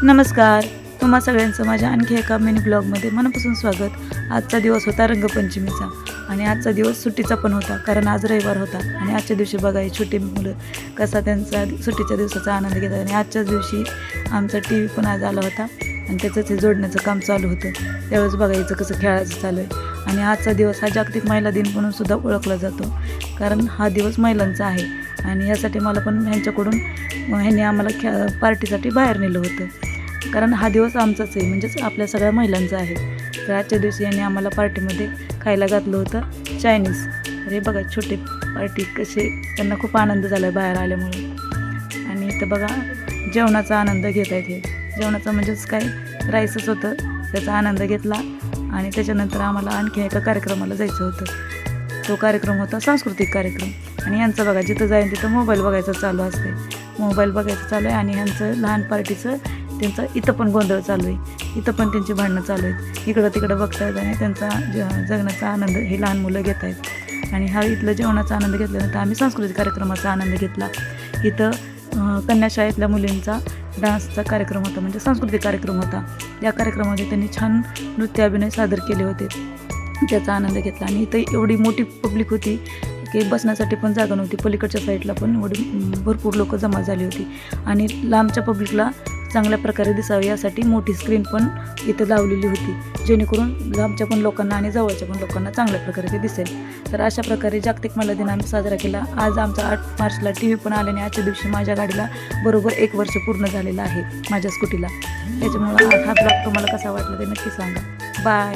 नमस्कार, तुम्हा सगळ्यांचं माझ्या आणखी एका मिनी ब्लॉगमध्ये मनापासून स्वागत. आजचा दिवस होता रंगपंचमीचा आणि आजचा दिवस सुट्टीचा पण होता, कारण आज रविवार होता. आणि आजच्या दिवशी बघा ही छोटी मुलं कसा त्यांचा सुट्टीच्या दिवसाचा आनंद घेतात. आणि आजच्याच दिवशी आमचा TV पण आज आला होता आणि त्याचंच हे जोडण्याचं काम चालू होतं. त्यावेळेस बघायचं कसं खेळायचं चालू आहे. आणि आजचा दिवस हा जागतिक महिला दिन म्हणून सुद्धा ओळखला जातो, कारण हा दिवस महिलांचा आहे. आणि यासाठी मला पण ह्यांच्याकडून ह्यांनी आम्हाला पार्टीसाठी बाहेर नेलं होतं, कारण हा दिवस आमचाच आहे, म्हणजेच आपल्या सगळ्या महिलांचा आहे. तर आजच्या दिवशी यांनी आम्हाला पार्टीमध्ये खायला घातलं होतं चायनीज. तर हे बघा छोटे पार्टी कसे त्यांना खूप आनंद झाला आहे बाहेर आल्यामुळे. आणि इथं बघा जेवणाचा आनंद घेत आहेत. हे जेवणाचा म्हणजेच काय राईसच होतं, त्याचा आनंद घेतला. आणि त्याच्यानंतर आम्हाला आणखी एका कार्यक्रमाला जायचं होतं. तो कार्यक्रम होता सांस्कृतिक कार्यक्रम. आणि यांचं बघा जिथं जाईन तिथं मोबाईल बघायचं चालू असते, मोबाईल बघायचं चालू आहे. आणि ह्यांचं लहान पार्टीचं त्यांचं इथं पण गोंधळ चालू आहे, इथं पण त्यांची भांडणं चालू आहेत. इकडं तिकडं बघतायत आणि त्यांचा जगण्याचा आनंद हे लहान मुलं घेत आहेत. आणि हा इथलं जेवणाचा आनंद घेतल्यानंतर आम्ही सांस्कृतिक कार्यक्रमाचा आनंद घेतला. इथं कन्याशाळेतल्या मुलींचा डान्सचा कार्यक्रम होता, म्हणजे सांस्कृतिक कार्यक्रम होता. या कार्यक्रमामध्ये त्यांनी छान नृत्य अभिनय सादर केले होते, त्याचा आनंद घेतला. आणि इथं एवढी मोठी पब्लिक होती की बसण्यासाठी पण जागा नव्हती. पलीकडच्या साईडला पण एवढी भरपूर लोक जमा झाली होती. आणि लांबच्या पब्लिकला चांगल्या प्रकारे दिसावी यासाठी मोठी स्क्रीन पण इथं लावलेली होती, जेणेकरून लांबच्या पण लोकांना आणि जवळच्या पण लोकांना चांगल्या प्रकारे ते दिसेल. तर अशा प्रकारे जागतिक महिला दिन आम्ही साजरा केला. आज आमचा 8 मार्चला TV पण आल्याने आजच्या दिवशी माझ्या गाडीला बरोबर 1 वर्ष पूर्ण झालेलं आहे, माझ्या स्कूटीला. त्याच्यामुळं हा ब्लॉग तुम्हाला कसा वाटला ते नक्की सांगा. बाय.